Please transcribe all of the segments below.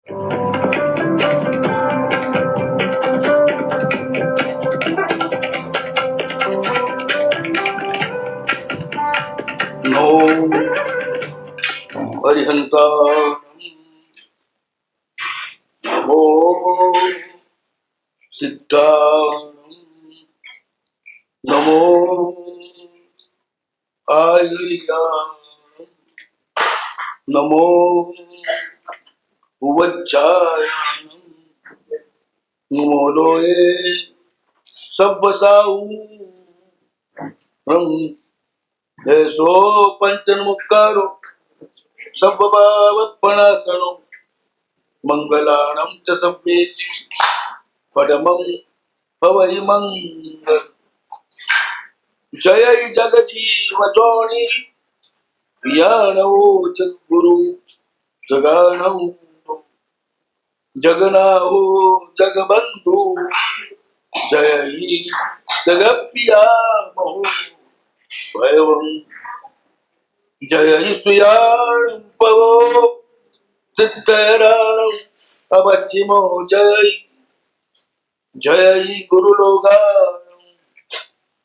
હરિહંતા નમો સિદ્ધા નમો આયર્યા નમો ઉવચ્ચાય નમો લોએ સબ્બસાઉ એસો પંચન્મુક્કારો સબ્બભાવપણાસનો મંગલાણમ ચ સભ્યેસી પડમં ભવૈ મંગલ જય જગજીવ જોણી પિયાણવો જગગુરુ જગાણવ જગનાઓ જગબંધુ જય જગપિયા મહુ ભયવં જય સુયાણ પવો સિદ્ધરાણ અવચિમો જય જય ગુરુલોગા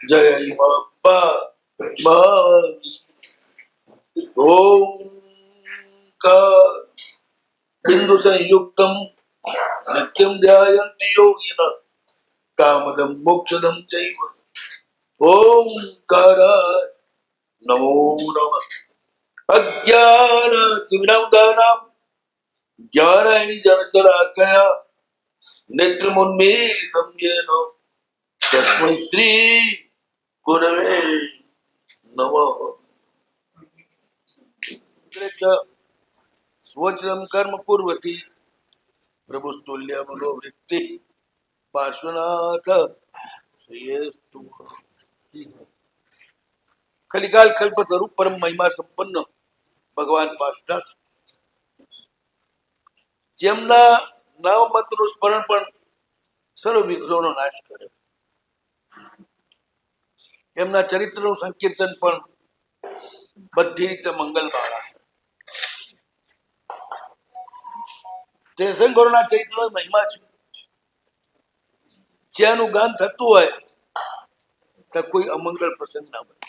જય મપ્પા ઓમ બિંદુ સંયુક્તમ નિત્યમ ધ્યાયન્તિ યોગિનઃ કામદમ મોક્ષદમ ચૈવ ઓમકારાય નમો નમઃ અજ્ઞાનતિમિરાંધનાનાં જ્ઞાનાંજનશલાકયા નેત્રમોન્મીલિतं येन તસ્મૈ શ્રી ગુરવે નમઃ. સ્વચરમ કર્મ કુર્વતી પ્રભુસ્તુલ્ય મનોવૃત્તિ પાર્શ્વનાથ શ્રેયસ્તુ. કલિકાલ કલ્પતરુ પરમ મહિમા સંપન્ન ભગવાન પાર્શ્વનાથ જેમના નામ મંત્રનું સ્મરણ પણ સર્વ વિઘ્નોનો નાશ કરે, એમના ચરિત્રનું સંકીર્તન પણ બધી રીતે મંગલવાળા. તે શંકરોના ચરિત્રનો મહિમા છે. જ્યાંનું ગાન થતું હોય ત્યાં કોઈ અમંગળ પ્રસંગ ના બને,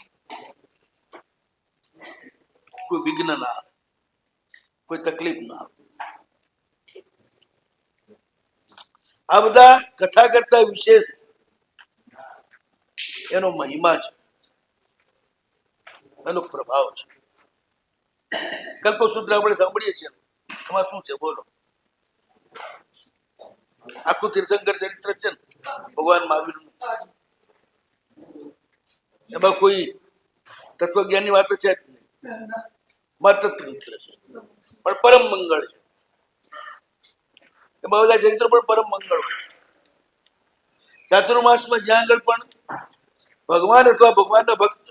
કોઈ વિઘ્ન ના આવે, કોઈ તકલીફ ના આવે. આ બધા કથા કરતા વિશેષ એનો મહિમા છે, એનો પ્રભાવ છે. કલ્પસૂત્ર આપણે સાંભળીએ છીએ, એમાં શું છે બોલો? આખું તીર્થંકર ચરિત્ર છે ને ભગવાન મહાવીરનું. એમાં કોઈ તત્વજ્ઞાનની વાત છે જ નહીં, માત્ર ચરિત્ર છે, પણ પરમ મંગળ છે. એમાં બધા ચરિત્ર પણ પરમ મંગળ હોય છે. ચાતુર્માસમાં જ્યાં આગળ પણ ભગવાન અથવા ભગવાનના ભક્ત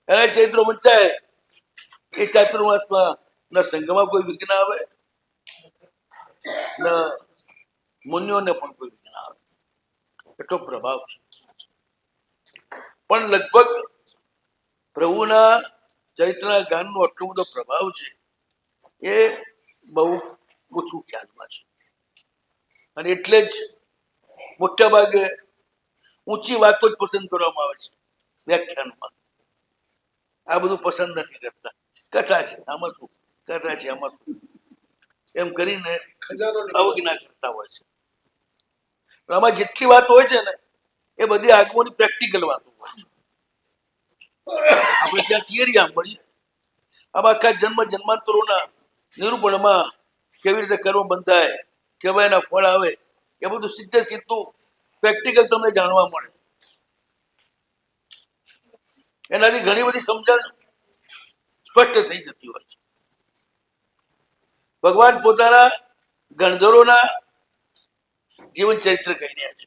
એના ચરિત્રો વંચાય, એ ચાતુર્માસમાં ન સંઘમાં કોઈ વિઘ્ન આવે, ન મુનિઓને પણ કોઈ વિઘ્ન આવે. એટલો પ્રભાવ છે. પણ લગભગ પ્રભુના ચરિત્રના ગાનનો આટલો બધો પ્રભાવ છે એ બહુ ઓછું ખ્યાલમાં છે. અને એટલે જ મોટા ભાગે ઊંચી વાતો જ પસંદ કરવામાં આવે છે વ્યાખ્યાનમાં. આ બધું પસંદ નથી કરતા. કથા છે આમાં શું, કથા છે આમાં શું, એમ કરીને અવજ્ઞા કરતા હોય છે. પણ આમાં જેટલી વાતો હોય છે ને એ બધી આગમની પ્રેક્ટિકલ વાતો હોય છે. આપણે ત્યાં થિયરી સાંભળીએ, આમાં આખા જન્મ જન્માંતરોના નિરૂપણમાં કેવી રીતે કર્મ બંધાય, કેવા એના ફળ આવે, એ બધું સીધે સીધું પ્રેક્ટિકલ તમને જાણવા મળે. એનાથી ઘણી બધી સમજણ સ્પષ્ટ થઈ જતી હોય છે. ભગવાન પોતાના ગણધરોના જીવન ચરિત્ર કહી રહ્યા છે.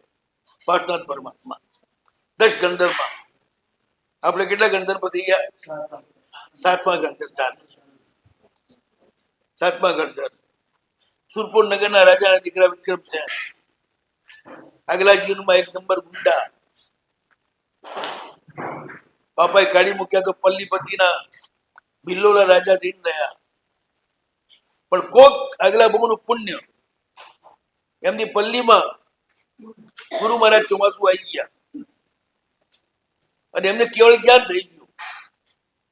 પાર્શ્વનાથ પરમાત્મા 10 ગણધરમાં, આપણે કેટલા ગણધર થઈ ગયા? 7મા ગણધર ચાલે છે. 7મા ગણધર સુરપુર નગરના રાજાના દીકરા વિક્રમસેન. આગલા જીવનમાં 1 નંબર ગુંડા. બાપાએ કાઢી મૂક્યા તો પલ્લીપતિના બિલ્લોલા રાજા થઈને રહ્યા. પણ કોક આગલા બહુનું પુણ્ય એમની પલ્લીમાં ગુરુ મહારાજ ચોમાસું આવી ગયા અને એમને કેવળ જ્ઞાન થઈ ગયું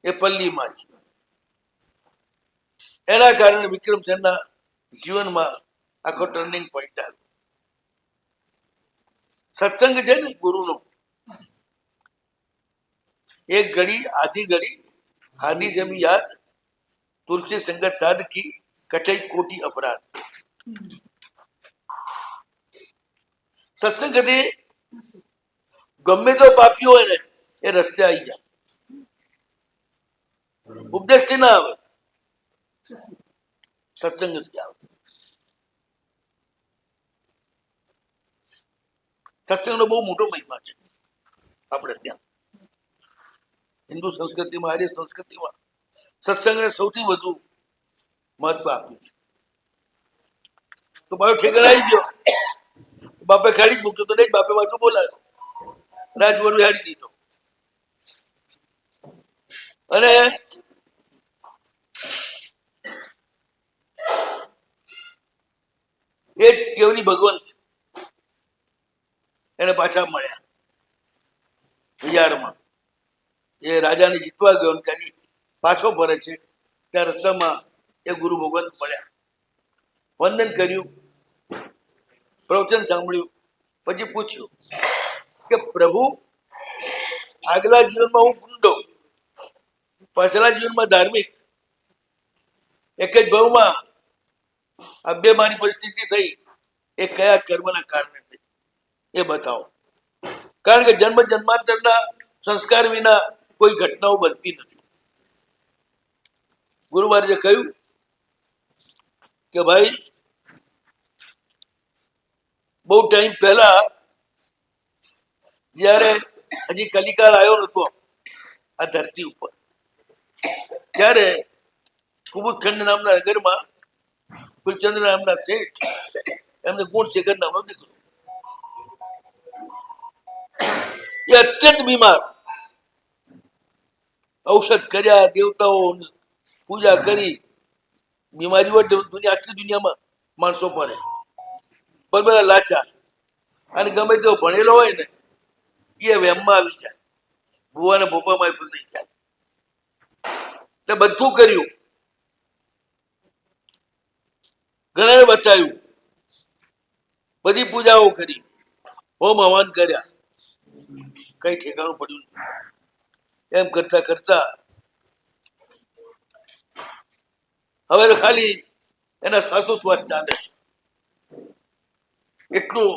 એ પલ્લીમાં જ. એના કારણે વિક્રમસેનના જીવનમાં આખો ટર્નિંગ પોઈન્ટ આવ્યો. સત્સંગ છે ને ગુરુનો, એક ઘડી આધી ઘડી આધી જમી યાદ, તુલસી સંગત સાધ કી કઠઈ કોટી અપરાધ. સત્સંગથી ગમે તો પાપી હોય ને એ રસ્તે આવી જાય. ઉપદેશથી ના આવે, સત્સંગથી આવે. સત્સંગનો બહુ મોટો મહિમા છે આપણે ત્યાં હિન્દુ સંસ્કૃતિમાં, આર્ય સંસ્કૃતિમાં સત્સંગને સૌથી વધુ મહત્વ આપ્યું છે. તો મારો ઠેકાણ આવી ગયો, બાપે ખાડી જ મૂક્યો તો નહીં, બાપે પાછું બોલાયો, રાજવરુ હાડી દીધો. અને એ જ કેવલી ભગવંત એને પાછા મળ્યા વિહારમાં. એ રાજાને જીતવા ગયો ત્યાંથી પાછો ફરે છે, ત્યાં રસ્તામાં એ ગુરુ ભગવંત મળ્યા, વંદન કર્યું, પ્રવચન સાંભળ્યું. પછી પૂછ્યું કે પ્રભુ, આગલા જીવનમાં હું ગુંડો, પાછલા જીવનમાં ધાર્મિક, એક જ ભાવમાં આ બે મારી પરિસ્થિતિ થઈ, એ કયા કર્મના કારણે થઈ એ બતાવો. કારણ કે જન્મ જન્માંતરના સંસ્કાર વિના કોઈ ઘટનાઓ બનતી નથી. ગુરુ મહારાજે કહ્યું કે ભાઈ, બહુ ટાઈમ પહેલા જ્યારે હજી કલિકાળ આવ્યો નતો આ ધરતી ઉપર, ત્યારે કુબુદખંડ નામના નગરમાં કુલચંદ્ર નામના શેઠ, એમને ગુણશેખર નામનો દીકરો, એ અત્યંત બીમાર, ઔષધ કર્યા, દેવતાઓ પૂજા કરી, બીમારીઓ દુનિયા આખી દુનિયામાં માણસો પડે, પણ બધા લાચાર, અને ગમે તેવો ભણેલો હોય ને એ વેમમાં આવી જાય, ભુવાને ભોપામાં ફસાઈ જાય. એટલે બધું કર્યું, ઘણાને બચાવ્યું, બધી પૂજાઓ કરી, હોમ હવન કર્યા, કઈ ઠેકાણું પડ્યું. એમ કરતા કરતા હવે તો ખાલી એના શ્વાસોશ્વાસ ચાલે છે, એટલું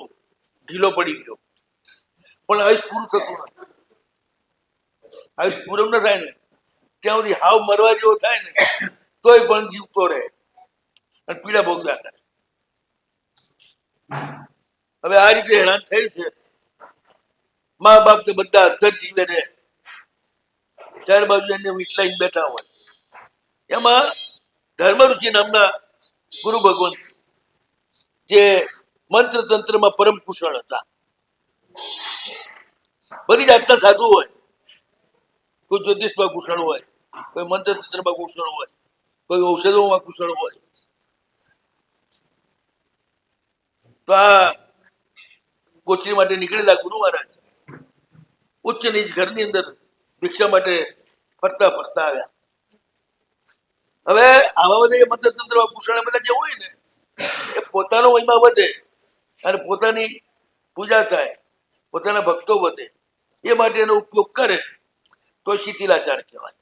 ઢીલો પડી ગયો. પણ આયુષ પૂરું થતું નથી. આયુષ પૂરું ન થાય ને ત્યાં સુધી હાવ મરવા જેવો થાય ને તોય પણ જીવતો રહે અને પીડા ભોગવ્યા કરે. હવે આ રીતે હેરાન થયું છે. મા બાપ તો બધા અધર જીવે ને ચાર બાજુ એને વિટલાઈને બેઠા હોય. એમાં ધર્મરુચિ નામના ગુરુ ભગવંત, જે મંત્ર તંત્રમાં પરમ કુશળ હતા, બધી જાતના સાધુ હોય, કોઈ જ્યોતિષમાં કુશળ હોય, કોઈ મંત્ર તંત્રમાં કુશળ હોય, કોઈ ઔષધોમાં કુશળ હોય. તો આ કોચરી માટે નીકળેલા ગુરુ મહારાજ ઉચ્ચ નીચ ઘરની અંદર ભિક્ષા માટે ફરતા ફરતા આવ્યા. હવે આવા બધા એ મંત્ર તંત્રમાં કુશળ બધા જે હોય ને એ પોતાનો મહિમા વધે અને પોતાની પૂજા થાય, પોતાના ભક્તો વધે, એ માટે એનો ઉપયોગ કરે તો શિથિલાચાર કહેવાય.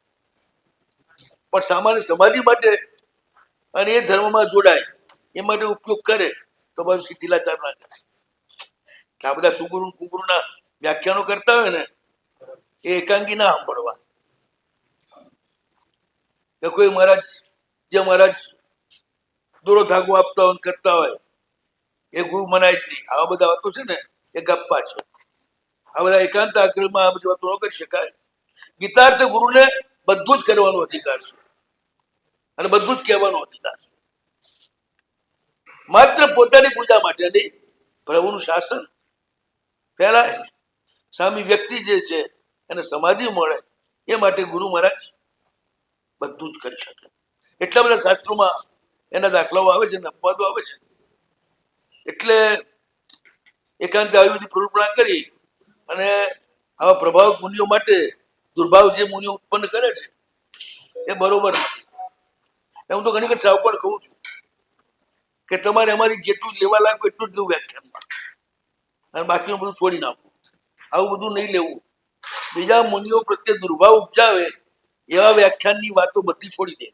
પણ સામાન્ય સમાધિ માટે અને એ ધર્મમાં જોડાય એ માટે ઉપયોગ કરે તો બધું શિથિલાચાર ના કરાય. આ બધા સુગુરુ કુગુરુના વ્યાખ્યાનો કરતા હોય ને એ એકાંગી ના સાંભળવા. કે કોઈ મહારાજ, જે મહારાજ દોરો ધાગો આપતા હોય કરતા હોય એ ગુરુ મનાય જ નહીં. આવા બધા વાતો છે ને એ ગપ્પા છે. આ બધા એકાંત આગ્રહમાં આ બધી વાતો ન કરી શકાય. ગીતાર્થ ગુરુને બધું જ કરવાનો અધિકાર છે અને બધું જ કહેવાનો અધિકાર છે. માત્ર પોતાની પૂજા માટે નહીં, પ્રભુનું શાસન ફેલાય, સામી વ્યક્તિ જે છે એને સમાધિ મળે એ માટે ગુરુ મહારાજ બધું જ કરી શકે. એટલા બધા શાસ્ત્રોમાં એના દાખલાઓ આવે છે ને અપવાદો આવે છે. એટલે એકાંતે આવી બધી પ્રવૃત્તિ કરી અને આવા પ્રભાવક મુનિઓ માટે દુર્ભાવ જે મુનિઓ ઉત્પન્ન કરે છે એ બરોબર નથી. હું તો ઘણી વખત સાવકોણ કહું છું કે તમારે અમારી જેટલું લેવા લાગવું એટલું જ લેવું વ્યાખ્યાનમાં, અને બાકીનું બધું છોડી નાખવું. આવું બધું નહીં લેવું. બીજા મુનિઓ પ્રત્યે દુર્ભાવ ઉપજાવે એવા વ્યાખ્યાનની વાતો બધી છોડી દે,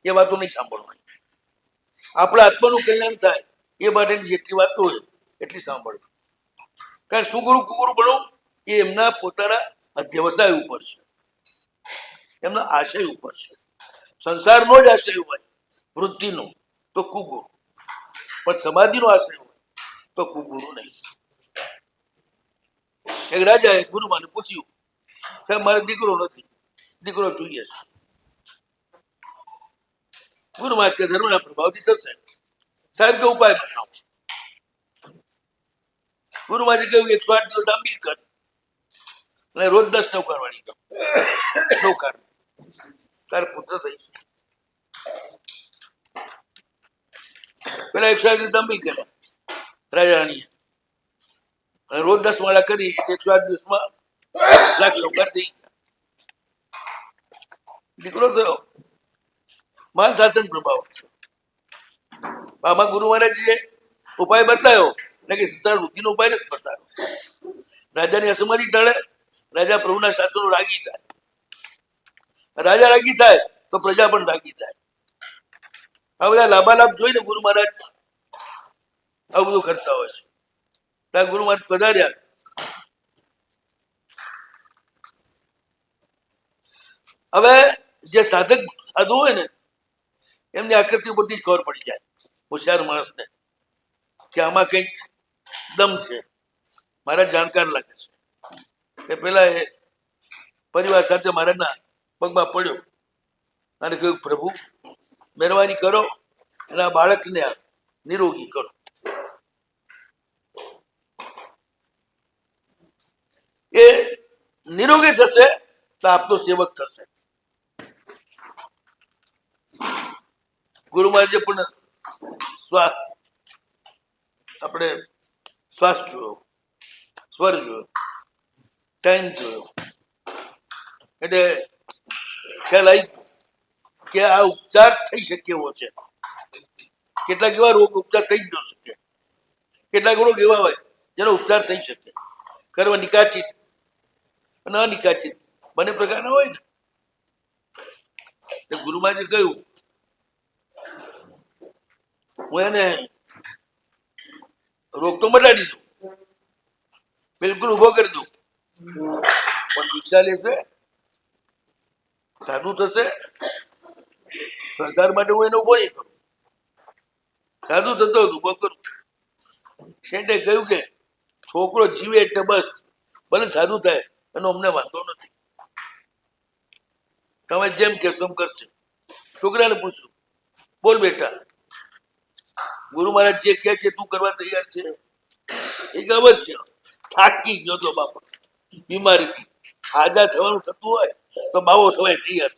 એ વાતો નહીં સાંભળવાની. આપણા આત્માનું કલ્યાણ થાય એ માટેની જેટલી વાતો હોય એટલી સાંભળવી. કારણ સુગુરુ કુગુરુ બનવું એ એમના પોતાના અધ્યવસાય ઉપર છે, એમના આશય ઉપર છે. સંસારનો જ આશય હોય વૃદ્ધિનો તો કુગુરુ, પણ સમાધિનો આશય હોય તો કુગુરુ નહીં. એક રાજાએ ગુરુમાને પૂછ્યું, સાહેબ મારે દીકરો નથી, દીકરો જોઈએ છે. ગુરુમાં કે ધર્મના પ્રભાવથી થશે. સાહેબ કે ઉપાય બતાવો. ગુરુમાજી કહ્યું 108 દિવસ આંબીલ કર અને રોજ 10 નૌકાર વાળી કર. નૌકાર તારે પુત્ર થઈ છે. પેલા 108 દિવસ આંબીલ કર્યા રાજા રાણીએ, અને રોજ 10 માળા કરી 108 દિવસમાં લાખ નૌકાર થઈ ગયા. દીકરો થયો. મહાન શાસન પ્રભાવ. આમાં ગુરુ મહારાજે ઉપાય બતાવ્યો, એટલે કે સંસાર વૃદ્ધિનો ઉપાય નથી બતાવ્યો. રાજાની અસમાધિ ટળે, રાજા પ્રભુના શાસનો રાગી થાય. રાજા રાગી થાય તો પ્રજા પણ રાગી થાય. આ બધા લાભાલાભ જોઈને ગુરુ મહારાજ આવું બધું કરતા હોય છે. ત્યાં ગુરુ મહારાજ પધાર્યા. હવે જે સાધક સાધુ હોય ને એમની આકૃતિ ઉપરથી જ ખબર પડી જાય હોશિયાર માણસને કે આમાં કંઈક દમ છે. મારા જાણકાર લાગે છે. એ પેલા એ પરિવાર સાથે મારાના પગમાં પડ્યો અને કહ્યું, પ્રભુ મહેરબાની કરો અને આ બાળકને નિરોગી કરો. એ નિરોગી થશે તો આપનો સેવક થશે. ગુરુ મહારાજે પણ શ્વાસ આપણે શ્વાસ જોયો, સ્વર જોયો, ટાઈમ જોયો, એટલે ખ્યાલ આવી કે આ ઉપચાર થઈ શકે એવો છે. કેટલાક એવા રોગ ઉપચાર થઈ જ ન શકે, કેટલાક રોગ એવા હોય જેનો ઉપચાર થઈ શકે. કર્મ નિકાચિત અને અનિકાચિત બંને પ્રકારના હોય ને. ગુરુમાજે કહ્યું, હું એને રોગ તો મટાડી દઉં, બિલકુલ ઉભો કરી દઉં, પણ દીક્ષા લેશે, સાધુ થશે, સંસાર માટે હું એને ઉભો નહીં કરું. સાધુ થતો ઉભો કરું. શેઠે કહ્યું કે છોકરો જીવે એટલે બસ, ભલે સાધુ થાય એનો અમને વાંધો નથી, તમે જેમ કહેશો એમ કરશે. છોકરાને પૂછ્યું, બોલ બેટા, ગુરુ મહારાજ જે કહે છે તું કરવા તૈયાર છે? એ કે અવશ્ય. થાકી ગયો તો બાપા બીમારીથી. હાજા થવાનું થતું હોય તો બાવો થવાય તૈયાર,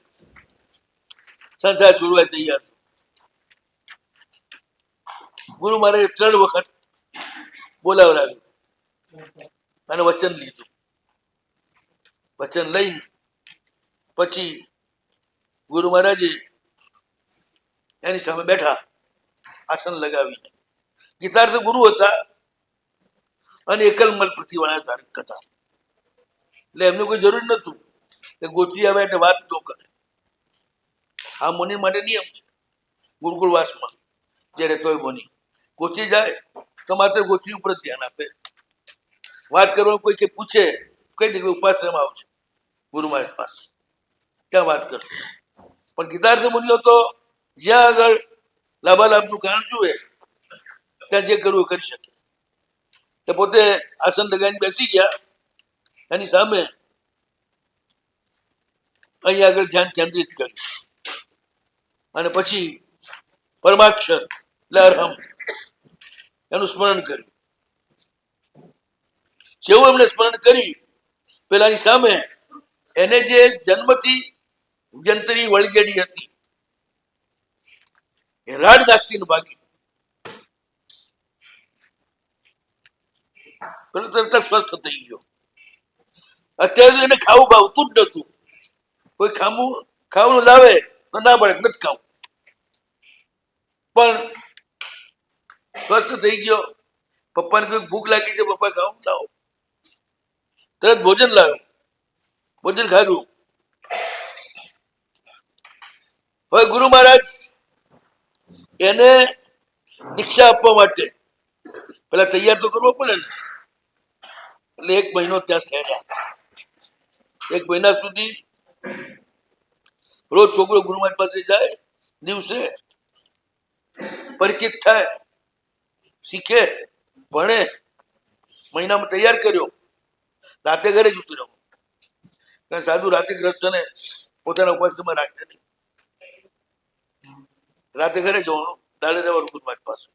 સંસાર છોડવાય તૈયાર. ગુરુ મહારાજે 3 વખત બોલાવડાવ્યું અને વચન લીધું. વચન લઈને પછી ગુરુ મહારાજે એની સામે બેઠા આસન લગાવીને. ગીતાર્થ ગુરુ હતા અને એકલમલ પૃથ્વીવાળા ધારક હતા, એટલે એમને કોઈ જરૂર નતું કે ગોત્રી આવે એટલે વાત ન કરે. આ મુનિ માટે નિયમ છે ગુરુકુળવાસમાં જે રહેતો હોય મુનિ. ગોત્રી જાય તો માત્ર ગોત્રી ઉપર જ ધ્યાન આપે. વાત કરવાનું કોઈ કે પૂછે કઈ દે ઉપાશ્રમ આવશે ગુરુ મહારાજ પાસે, ત્યાં વાત કરશે. પણ ગીતાર્થ મુનિઓ તો જ્યાં આગળ લાભાલાભનું કારણ જુએ ત્યાં જે કરવું કરી શકે. તે પોતે આસન લગાવીને બેસી ગયા. એની સામે અહીં આગળ ધ્યાન કેન્દ્રિત કર્યું અને પછી પરમાક્ષર એટલે અરહમ એનું સ્મરણ કર્યું. જેવું એમને સ્મરણ કર્યું, પેલાની સામે એને જે જન્મથી જંતરી વળગેડી હતી એ રાડ નાખીને ભાગી, તરત સ્વસ્થ થઈ ગયો. અત્યારે એને ખાવું ભાવતું જ નતું. કોઈ ખાવાનું લાવે તો ના પડે, નથી ખાવું, પણ સ્વસ્થ થઈ ગયો. પપ્પાને કોઈ ભૂખ લાગી છે, પપ્પા ખાવું લાવો, તરત ભોજન લાવ્યો, ભોજન ખાધું. હવે ગુરુ મહારાજ એને દીક્ષા આપવા માટે પેલા તૈયાર તો કરવો પડે ને, એટલે 1 મહિનો ત્યાં ઠહેર્યા. 1 મહિના સુધી રોજ છોકરો ગુરુ મહારાજ પાસે જાય, દિવસે પરિચિત થાય, શીખે, ભણે. મહિનામાં તૈયાર કર્યો. રાતે ઘરે જ ઉતર્યો, કારણ સાધુ રાતે ગ્રસ્તને પોતાના ઉપાસમાં રાખે નહીં. રાતે ઘરે જવાનું, દાડે રહેવાનું ગુરુ મહારાજ પાસે.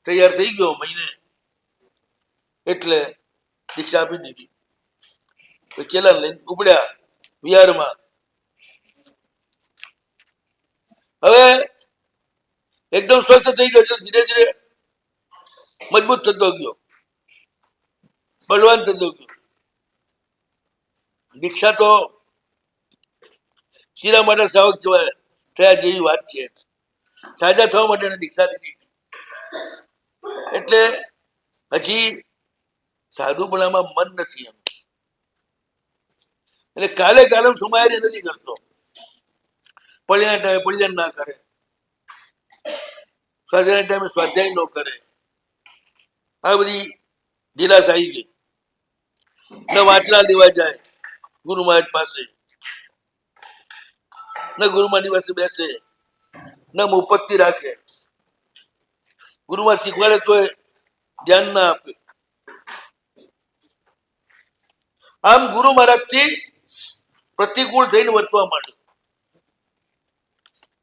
તૈયાર થઈ ગયો મહિને, એટલે દીક્ષા આપી દીધી. ચેલા લઈને ઉપડ્યા વિહારમાં. હવે એકદમ સ્વસ્થ થઈ ગયો છે. ધીરે ધીરે મજબૂત થતો ગયો, બળવાન થતો ગયો. દીક્ષા તો શીરા માટે સાવક થયા જેવી વાત છે. સાજા થવા માટે એને દીક્ષા દીધી. એટલે હજી સાધુપણામાં મન નથી એમ. એટલે કાલે કાલમ સુમારી નથી કરતો. પડ્યા ટાઈમે પડ્યા ના કરે, સ્વાધ્યાય ટાઈમે સ્વાધ્યાય ન કરે. આ બધી ઢીલાસ આવી ગઈ. ન વાંચના લેવા જાય ગુરુ મહારાજ પાસે, ન ગુરુ મહારાજ પાસે બેસે, ન મુપત્તિ રાખે. ગુરુ મહારાજ શીખવાડે તો ધ્યાન ના આપે. આમ ગુરુ મહારાજ થી પ્રતિકૂળ થઈને વર્તવા માંડ્યો.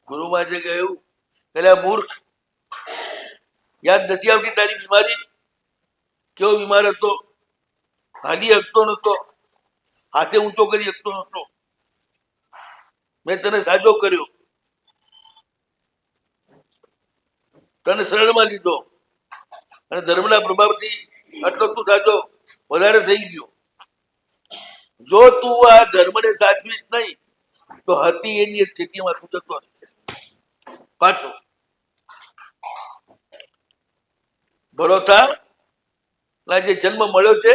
ગુરુ મહારાજે કહ્યું, પેલા મૂર્ખ, યાદ નથી આવતી તારી બીમારી? કેવો બીમાર હતો, હાલી શકતો નતો, હાથે ઊંચો કરી શકતો નતો. મેં તને સાજો કર્યો, તને શરણમાં લીધો, અને ધર્મના પ્રભાવથી આટલો તું સાજો વધારે થઈ ગયો. જો તું આ ધર્મને સાચવીશ નહીં તો હતી એની સ્થિતિમાં તું જતો રહેશે પાછો. ભલો થા, જે જન્મ મળ્યો છે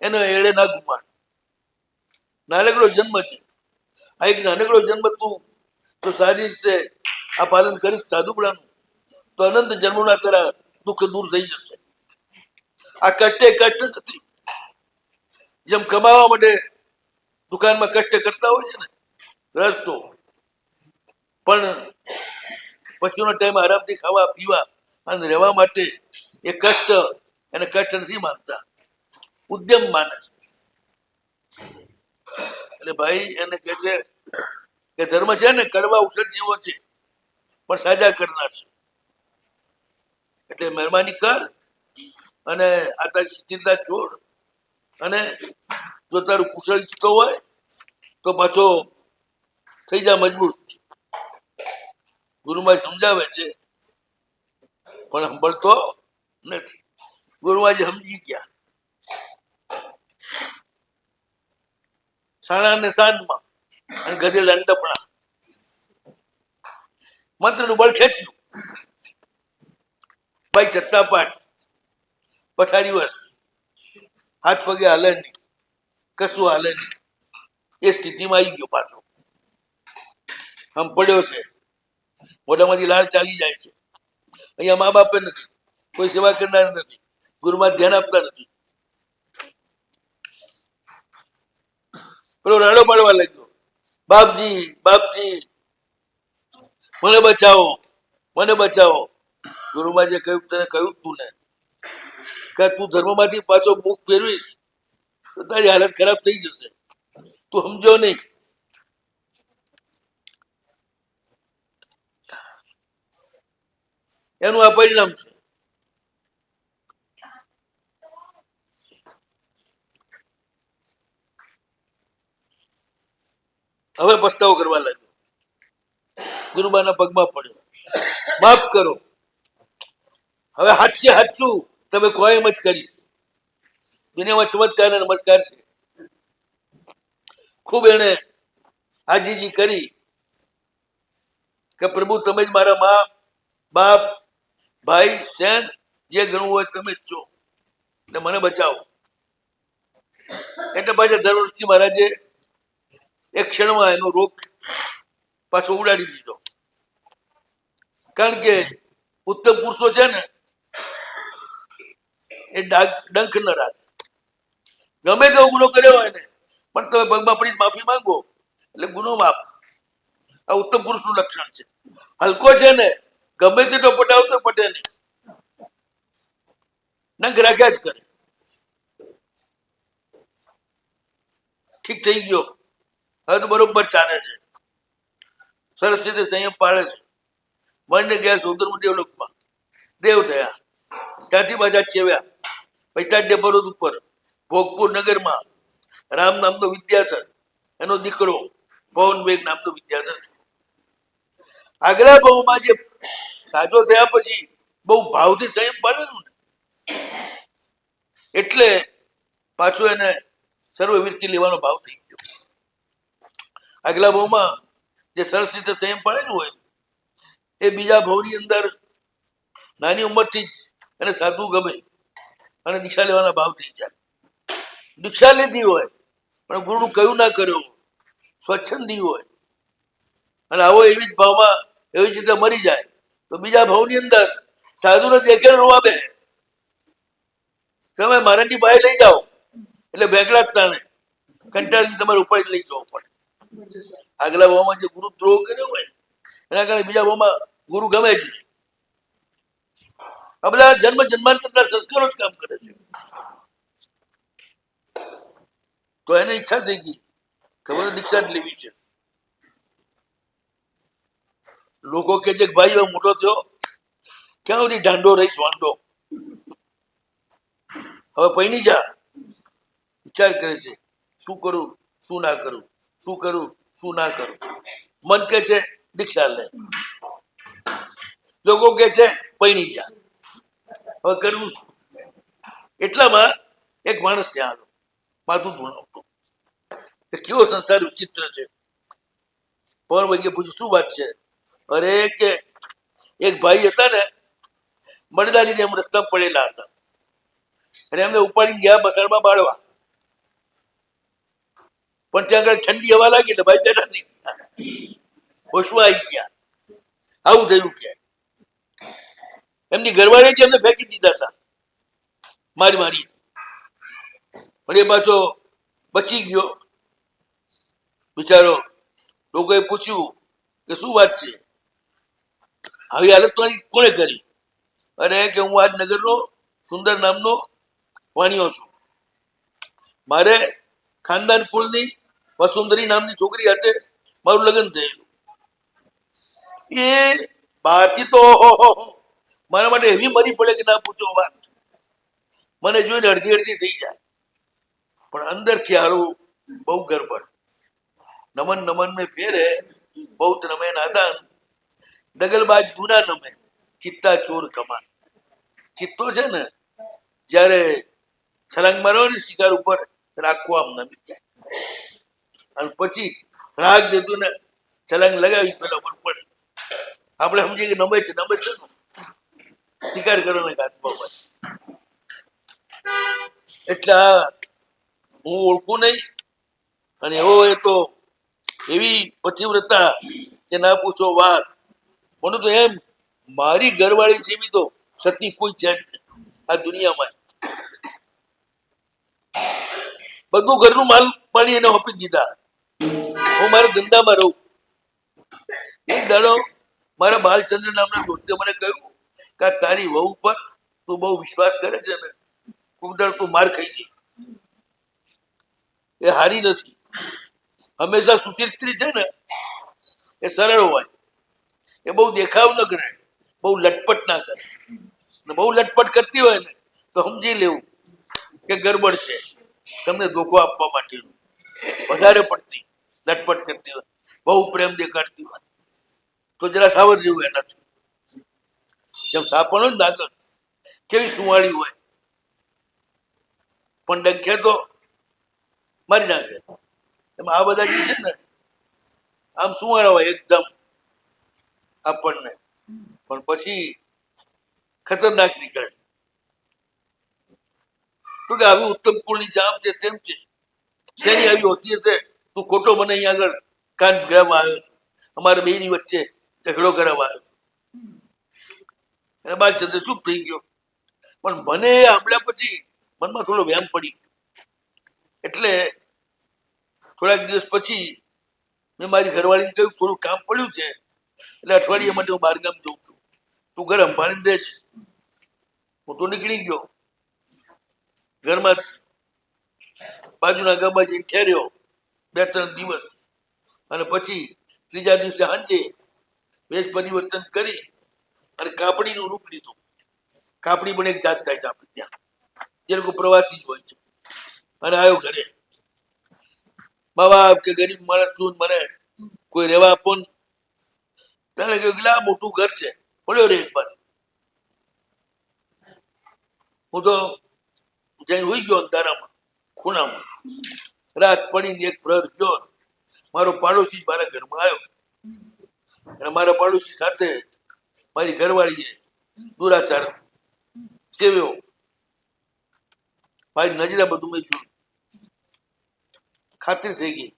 એનો એળે ના ગુમાડ. નાનકડો જન્મ છે. આ એક નાનકડો જન્મ તું તો સારી રીતે આ પાલન કરીશ સાધુપણાનું, તો અનંત જન્મોના તારા દુઃખ દૂર થઈ જશે. આ કષ્ટે કષ્ટ નથી. જેમ કમાવા માટે દુકાનમાં કષ્ટ કરતા હોય છે ને ગ્રસ્તો, પણ પછીનો ટાઈમ આરામથી ખાવા પીવા અને રહેવા માટે એ કષ્ટ એને કષ્ટ નથી માનતા, ઉદ્યમ માને છે. એટલે ભાઈ એને કહે છે કે ધર્મ છે ને કડવા ઔષધ જેવો છે, પણ સાજા કરનાર છે. એટલે મહેરબાની કર અને આ તારી શિથિલતા છોડ, અને જો તારું કુશળ ઈચ્છતો હોય તો પાછો થઈ જા મજબૂત. ગુરુમાં સમજાવે છે પણ સાંભળતો નથી. ગુરુમાં સમજી ગયા, સાણા ને સાંજમાં અને ગધેડ અંડપણા. મંત્રનું બળ ખેંચ્યું. ભાઈ છત્તા પાઠ, પથારી વર્ષ, હાથ પગે હાલે નહીં, કશું હાલે નહીં. એ સ્થિતિમાં આવી ગયો પાછો. આમ પડ્યો છે, મોઢામાંથી લાળ ચાલી જાય છે. અહીંયા મા બાપે નથી, કોઈ સેવા કરનાર નથી, ગુરુમાં ધ્યાન આપતા નથી. પેલો રાડો પાડવા લાગ્યો, બાપજી બાપજી મને બચાવો, મને બચાવો. ગુરુમાં જે કહ્યું તને કહ્યું તું ને કે તું ધર્મમાંથી પાછો મુખ ફેરવીશ તો તારી હાલત ખરાબ થઈ જશે, તું સમજો નહીં. એનું આ પરિણામ છે. હવે પસ્તાવો કરવા લાગ્યો, ગુરુબાના પગમાં પડ્યો. માફ કરો. હવે હાચે હાચું તમે કોઈ એમ જ કરીશ. દુનિયામાં ચમત્કાર અને નમસ્કાર છે. ખૂબ એને આજીજી કરી કે પ્રભુ તમે જ મારા મા બાપ ભાઈ શેન જે ગણવું હોય તમે જ છો ને મને બચાવો. એટલે પાછા ધર્મસિંહ મહારાજે એક ક્ષણમાં એનો રોગ પાછો ઉડાડી દીધો. કારણ કે ઉત્તમ પુરુષો છે ને એ ડંખ ન રાખે. ગમે તેવો ગુનો કર્યો હોય ને પણ તમે પગમાં પડી માફી માંગો એટલે ગુનો માફ. આ ઉત્તમ પુરુષનું લક્ષણ છે. હલકો છે ને ગમે તેટલો પટાવતો પટે નહીં, ડંખ રાખ્યા જ કરે. ઠીક થઈ ગયો, હવે તો બરોબર ચાલે છે, સરસ રીતે સંયમ પાળે છે. મનને ગયા સૌંદર્ય દેવલોકમાં દેવ થયા. ત્યાંથી પાછા છેવ્યા પૈતાડ્ય પર્વત ઉપર ભોગપુર નગરમાં રામ નામનો વિદ્યાધર એનો દીકરો પવન વેગ નામનો વિદ્યાધર થયો. આગલા ભાવમાં જે સાજો થયા પછી બહુ ભાવથી સંયમ પાડેલું ને એટલે પાછું એને સર્વવીરથી લેવાનો ભાવ થઈ ગયો. આગલા ભાવમાં જે સરસ રીતે સંયમ પાડેલું હોય એ બીજા ભાવની અંદર નાની ઉંમરથી જ એને સાધુ ગમે અને દીક્ષા લેવાના ભાવ થઈ જાય. દીક્ષા લીધી હોય પણ ગુરુનું કયું ના કર્યું, સ્વચ્છંદી હોય અને આવો એવી જ ભાવમાં એવી જ રીતે મરી જાય તો બીજા ભાવની અંદર સાધુને દેખે રોવા બે. તમે મારાની બાય લઈ જાઓ એટલે ભેગડા જ તાણે કંટાળીને તમારે ઉપાડી લઈ જવો પડે. આગલા ભાવમાં જે ગુરુ દ્રોહ કર્યો હોય એના કારણે બીજા ભાવમાં ગુરુ ગમે જ નહીં. આ બધા જન્મ જન્માંતરના સંસ્કારો જ કામ કરે છે. તો એને ઈચ્છા થઈ ગઈ ખબર દીક્ષા જ લેવી છે. લોકો કે છે ભાઈ હવે મોટો થયો ક્યાં સુધી ઢાંડો રહીશ વાંડો, હવે પૈણી જા. વિચાર કરે છે શું કરું શું ના કરું, શું કરું શું ના કરું. મન કે છે દીક્ષા લે, લોકો કે છે પૈણી જા. હવે કરવું એટલામાં એક માણસ ત્યાં આવ્યો માથું ધૂણાવતો. કેવો સંસાર વિચિત્ર છે. પવન વૈગે પૂછ્યું શું વાત છે? અરે કે એક ભાઈ હતા ને મરદાની એમ રસ્તા પડેલા હતા અને એમને ઉપાડી ગયા બસાડમાં બાળવા, પણ ત્યાં આગળ ઠંડી હવા લાગી એટલે ભાઈ બેઠા થઈ ગયા, હોશમાં આવી ગયા. આવું થયું કે એમની ઘરવાળી જ એમને ફેંકી દીધા હતા મારી મારી, પણ એ પાછો બચી ગયો બિચારો. લોકોએ પૂછ્યું કે શું વાત છે, આવી હાલત તો કોને કરી? અરે કે હું આજ નગરનો સુંદર નામનો વાણિયો છું. મારે ખાનદાન કુળની વસુંધરી નામની છોકરી hatte મારું લગ્ન થયેલું. એ બહારથી તો મારા માટે એવી મરી પડે કે ના પૂછો વાત. મને જોઈને અડધી અડધી થઈ જાય પણ અંદરથી હારું બહુ ગરબડ. નમન નમન મેં ફેરે બહુ નમે નાદાન, દગલબાજ દૂના નમે ચિત્તા ચોર કમાન. ચિત્તો છે ને જ્યારે છલાંગ મારવાની શિકાર ઉપર રાખવો આમ નમી જાય અને પછી રાગ દેતું ને છલાંગ લગાવી પેલા ઉપર પડે. આપણે સમજીએ કે નમે છે શિકાર કરો ને હાથમાં હોય. એટલે હું ઓળખું નહીં અને એવો એ તો એવી પતિવ્રતા કે ના પૂછો વાત. મને તો એમ મારી ઘરવાળી જેવી તો સતી કોઈ છે જ નહીં આ દુનિયામાં. બધું ઘરનું માલ પાણી એને આપી દીધા. હું મારા ધંધામાં રહું. એક દાડો મારા બાલચંદ્ર નામના દોસ્તે મને કહ્યું કે તારી વહુ પર તું બહુ વિશ્વાસ કરે છે ને કુદર તું માર ખાઈ ગઈ, એ હારી નથી. હંમેશા સુશીલ સ્ત્રી છે ને એ સરળ હોય, એ બહુ દેખાવ ન કરે, બહુ લટપટ ના કરે. બહુ લટપટ કરતી હોય ને તો સમજી લેવું કે ગરબડ છે, તમને ધોકો આપવા માટેનું. વધારે પડતી લટપટ કરતી હોય, બહુ પ્રેમ દેખાડતી હોય તો જરા સાવધ રહેવું એનાથી. જેમ સાપણ હોય ને નાગર કેવી સુવાળી હોય, પણ ડંખે તો મારી નાખે. એમાં આ બધા જે છે ને આમ સુવાળા હોય એકદમ આપણને, પણ પછી ખતરનાક નીકળે. તો કે આવી ઉત્તમ કુળની જામ છે તેમ છે, શેની આવી હોતી હશે? તું ખોટો મને અહીંયા આગળ કાન ભેળવવા આવ્યો છું, અમારે બેની વચ્ચે ઝઘડો કરવા આવ્યો છું. એના બાદ ચંદ્ર ચૂપ થઈ ગયો. પણ મને સાંભળ્યા પછી મનમાં થોડો વ્યામ પડી ગયો. એટલે થોડાક દિવસ પછી મેં મારી ઘરવાળીને કહ્યું થોડું કામ પડ્યું છે, એટલે અઠવાડિયા માટે હું બહારગામ જઉં છું, તું ઘર સંભાળીને રહે છે. હું તો નીકળી ગયો ઘરમાં, બાજુના ગામમાં જઈને ઠેર્યો 2-3 દિવસ, અને પછી ત્રીજા દિવસે સાંજે વેશ પરિવર્તન કરી અને કાપડીનું રૂપ લીધું. કાપડી પણ એક જાત થાય છે આપણે ત્યાં, જે લોકો પ્રવાસી જ હોય છે. અને આવ્યો ઘરે. બાબા કે ગરીબ માણસ છું, મને કોઈ રહેવા આપો ને. તેને કહ્યું કે આ મોટું ઘર છે, પડ્યો રે એક બાજુ. હું તો જઈને હોઈ ગયો અંધારામાં, ખૂણામાં. રાત પડીને એક પ્રહર ગયો, મારો પાડોશી મારા ઘરમાં આવ્યો, અને મારા પાડોશી સાથે મારી ઘરવાળીએ દુરાચાર સેવ્યો. મારી નજરે બધું મેં જોયું, ખાતરી થઈ ગઈ.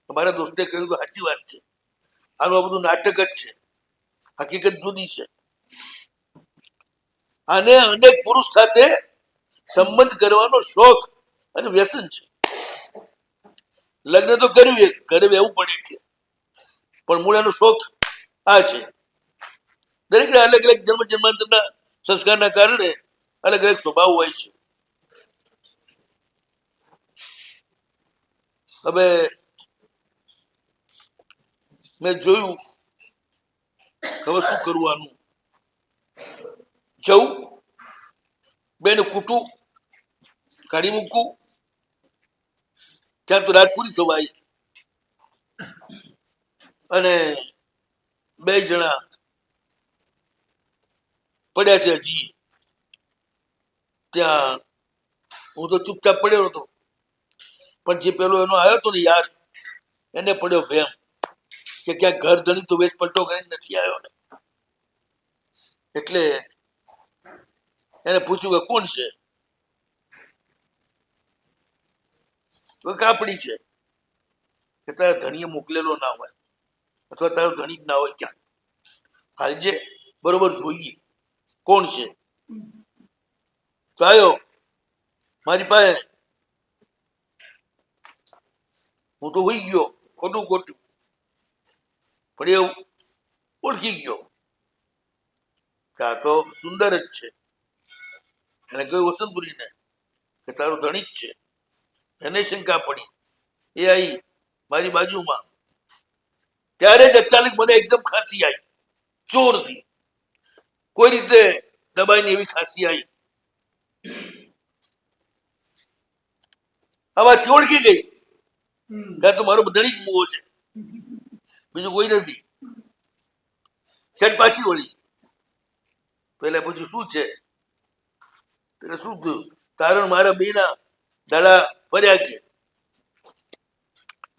મારા દોસ્તે કહ્યું તો સાચી વાત છે, આનું આ બધું નાટક જ છે, હકીકત જુદી છે. આને અનેક પુરુષ સાથે સંબંધ કરવાનો શોખ અને વ્યસન છે. લગ્ન તો કર્યું, એક ઘરે રહેવું પડે છે, પણ મૂળ એનો શોખ આ છે. દરેકને અલગ અલગ જન્મ જન્માંતરના સંસ્કારના કારણે અલગ અલગ સ્વભાવ હોય છે. હવે મેં જોયું હવે શું કરવાનું. જવું, બેને કૂટું, કાઢી મૂકવું, ત્યાં તો રાત પૂરી થવાય. અને 2 જણા પડ્યા છે હજી ત્યાં. હું તો ચૂપચાપ પડ્યો હતો, પણ જે પેલો એનો આવ્યો હતો ને યાર, એને પડ્યો ભેમ કે ક્યાંક ઘર ધણી તો વેચ પલટો કરીને નથી આવ્યો ને. એટલે એને પૂછ્યું કે કોણ છે? તો કાપડી છે. કે તારા ધણીએ મોકલેલો ના હોય, અથવા તારો ધણી જ ના હોય ક્યાંક. હાલજે, બરોબર જોઈએ કોણ છે. તો આવ્યો મારી પાસે. હું તો હોઈ ગયો ખોટું ખોટું, પણ એ ઓળખી ગયો કે આ તો સુંદર જ છે. એને કહ્યું વસંતપુરીને કે તારો ધણી જ છે. એને શંકા પડી. એ આવી મારી બાજુમાં. ત્યારે જ અચાનક મને એકદમ ખાંસી આવી, જોરથી, કોઈ રીતે દબાઈને એવી ખાંસી આવી. આમાંથી ઓળખી ગઈ કે તો મારો ધણી જ મુવો છે, બીજું કોઈ નથી. ચટ પાછી વળી. પેલા પૂછ્યું શું છે? શું થયું? તારણ મારા બેના દાડા ફર્યા કે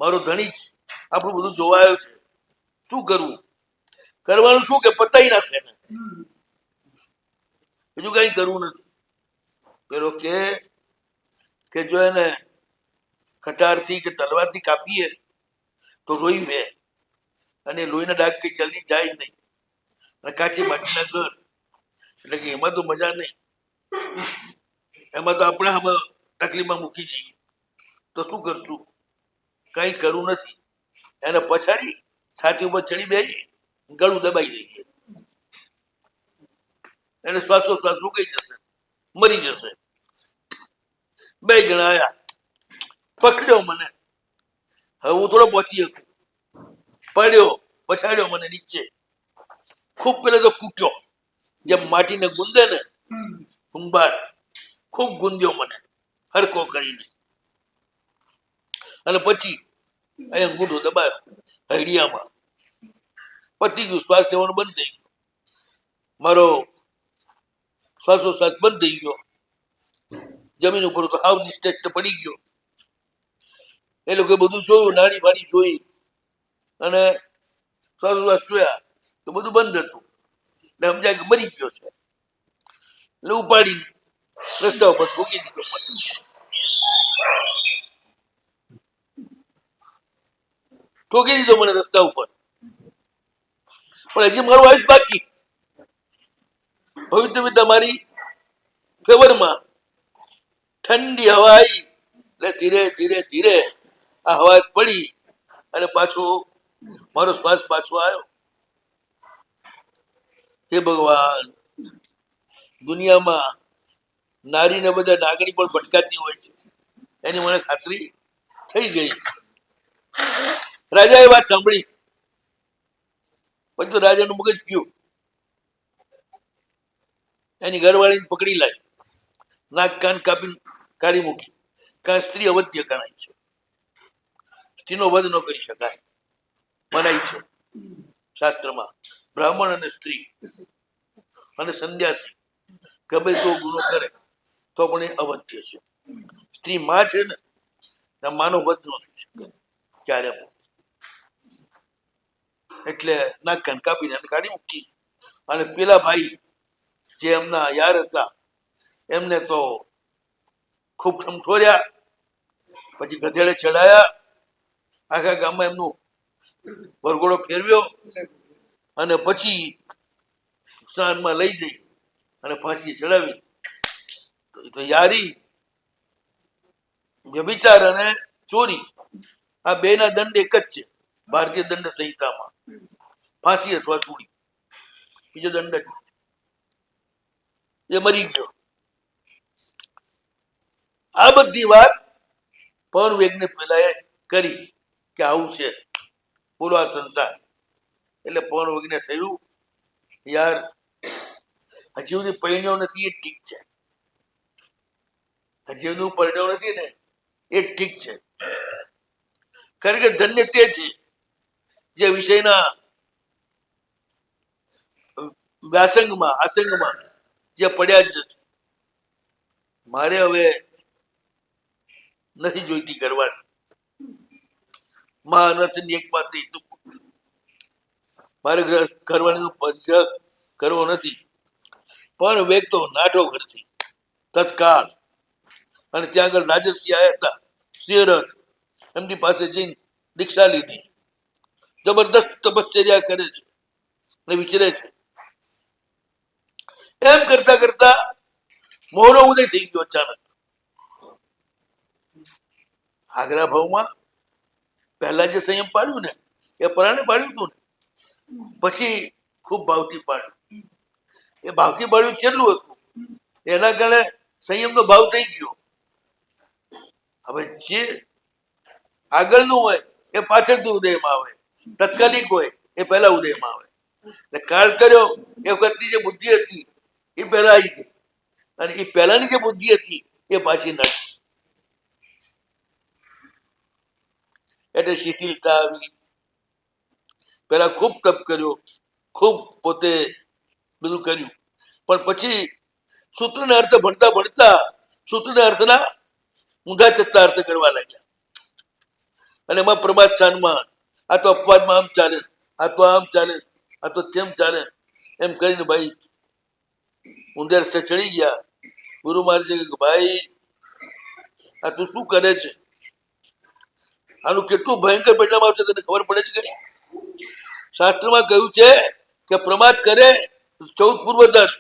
મારો ધણી જ આપણું બધું જોવાયો છે, શું કરવું? કરવાનું શું કે પતાઈ નાખે ને, બીજું કઈ કરવું નથી. પેલો કે જો એને કટારથી કે તલવારથી કાપીએ તો લોહી વે, અને લોહીના ડાઘ કઈ જલ્દી જાય નહીં. અને કાચી માટીના ઘર એટલે કે એમાં તો મજા નહીં. એમાં તો આપણે આમાં તકલીફમાં મૂકી જઈએ. તો શું કરશું? કઈ કરવું નથી. એને પછાડી છાતી ઉપર ચડી બેસી ગળું દબાઈ દઈએ. એને શ્વાસોશ્વાસ રોકાઈ જશે, મરી જશે. 2 જણા આયા, પકડ્યો મને. હવે હું થોડો પહોંચી શકું, પડ્યો, પછાડ્યો મને નીચે. ખૂબ પેલા તો કૂટ્યો, જેમ માટીને ગુંદે ને કુંભાર, ખૂબ ગુંદ્યો મને હરકો કરીને. અને પછી અહીં અંગૂઠો દબાયો હૈડિયામાં. પતી ગયું, શ્વાસ લેવાનું બંધ થઈ ગયું. મારો શ્વાસોશ્વાસ બંધ થઈ ગયો, જમીન ઉપર તો હાવ નિસ્ટેજ પડી ગયો. એ લોકો બધું જોયું, નાડી બાડી જોઈ અને શ્વાસોશ્વાસ જોયા તો બધું બંધ હતું. એટલે સમજાય કે મરી ગયો છે. એટલે ઉપાડી રસ્તા ઉપર ઠોકી દીધો. ઠોકી દીધો મને રસ્તા ઉપર. પણ હજી મારું આયુષ બાકી. ભવિષ્યતા મારી ફેવરમાં. ઠંડી હવા આવી એટલે ધીરે ધીરે ધીરે આ હવા પડી અને પાછો મારો શ્વાસ પાછો આવ્યો. હે ભગવાન, દુનિયામાં નારીને બધા નાગણી પણ ભટકાતી હોય છે એની મને ખાતરી થઈ ગઈ. રાજાએ વાત સાંભળી. પછી તો રાજાનું મગજ ગયું. એની ઘરવાળીને પકડી લાવી, નાક કાન કાપી કાઢી મૂકી. કારણ સ્ત્રી અવધ્ય ગણાય છે, સ્ત્રીનો વધ ન કરી શકાય, મનાય છે શાસ્ત્રમાં. બ્રાહ્મણ અને સ્ત્રી અને સંન્યાસી ગમે તો ગુનો કરે તો પણ એ અવધ્ય છે. સ્ત્રી માં છે ને, માનો વધ ન થઈ શકે ક્યારે પણ. એટલે નાક કાન કાપીને કાઢી મૂકી. અને પેલા ભાઈ જે એમના યાર હતા એમને તો ખૂબ ઠમઠોર્યા. પછી ગધેડે ચડાયા, આખા ગામમાં એમનું વરઘોડો ફેરવ્યો અને પછી સ્નાનમાં લઈ જઈ અને ફાંસી ચડાવી. તો યારી, વ્યભિચાર અને ચોરી આ બે ના દંડ એક જ છે ભારતીય દંડ સંહિતામાં, ફાંસી અથવા ચોરી. બીજો દંડ જ નથી. એ મરી ગયો. આ બધી વાત પવન વેગને પેલા કરી કે આવું છે બોલો આ સંસાર. એટલે પવન વેગને થયું, યાર હજી સુધી પરિણ્યો નથી એ ઠીક છે, હજી સુધી પરિણ્યો નથી ને એ ઠીક છે. કારણ કે ધન્ય તે છે જે વિષયના વ્યાસંગમાં આસંગમાં જે પડ્યા જ નથી. મારે હવે નથી જોઈતી કરવાની. મહાનથની એક વાત મારે કરવાનો પરિગ્રહ કરવો નથી. પણ વેગ તો નાઠો કરતી તત્કાળ. અને ત્યાં આગળ રાજર્ષિ આવ્યા હતા સિંહરથ, એમની પાસે જઈને દીક્ષા લીધી. જબરદસ્ત તપશ્ચર્યા કરે છે ને વિચરે છે. એમ કરતા કરતા મોહનો ઉદય થઈ ગયો અચાનક. આગ્રા ભાવમાં પહેલા જે સંયમ પાડ્યું ને એ પરાણે પાડ્યું હતું ને, પછી ખૂબ ભાવથી પાડ્યું. એ ભાવથી પાડ્યું કેટલું હતું એના કારણે સંયમનો ભાવ થઈ ગયો. હવે જે આગળનું હોય એ પાછળથી ઉદયમાં આવે, તત્કાલિક હોય એ પહેલા ઉદયમાં આવે. એટલે કાળ કર્યો એ વખતની જે બુદ્ધિ હતી એ પહેલા આવી ગઈ, અને એ પહેલાની જે બુદ્ધિ હતી એ પાછી નડી. એટલે શિથિલતા આવી. પેલા ખૂબ તપ કર્યો, ખૂબ પોતે બધું કર્યું, પણ પછી સૂત્રના અર્થ ભણતા ભણતા સૂત્રના અર્થના ઊંધા ચત્તા અર્થ કરવા લાગ્યા. અને એમાં પ્રમાદ સ્થાનમાં આ તો અપવાદમાં આમ ચાલે, આ તો આમ ચાલે, આ તો તેમ ચાલે, એમ કરીને ભાઈ ઊંધે રસ્તે ચડી ગયા. ગુરુ મહારાજે કે ભાઈ આ તું શું કરે છે? આનું કેટલું ભયંકર પરિણામ આવશે તને ખબર પડે છે કે? શાસ્ત્રમાં કહ્યું છે કે પ્રમાદ કરે 14 પૂર્વધર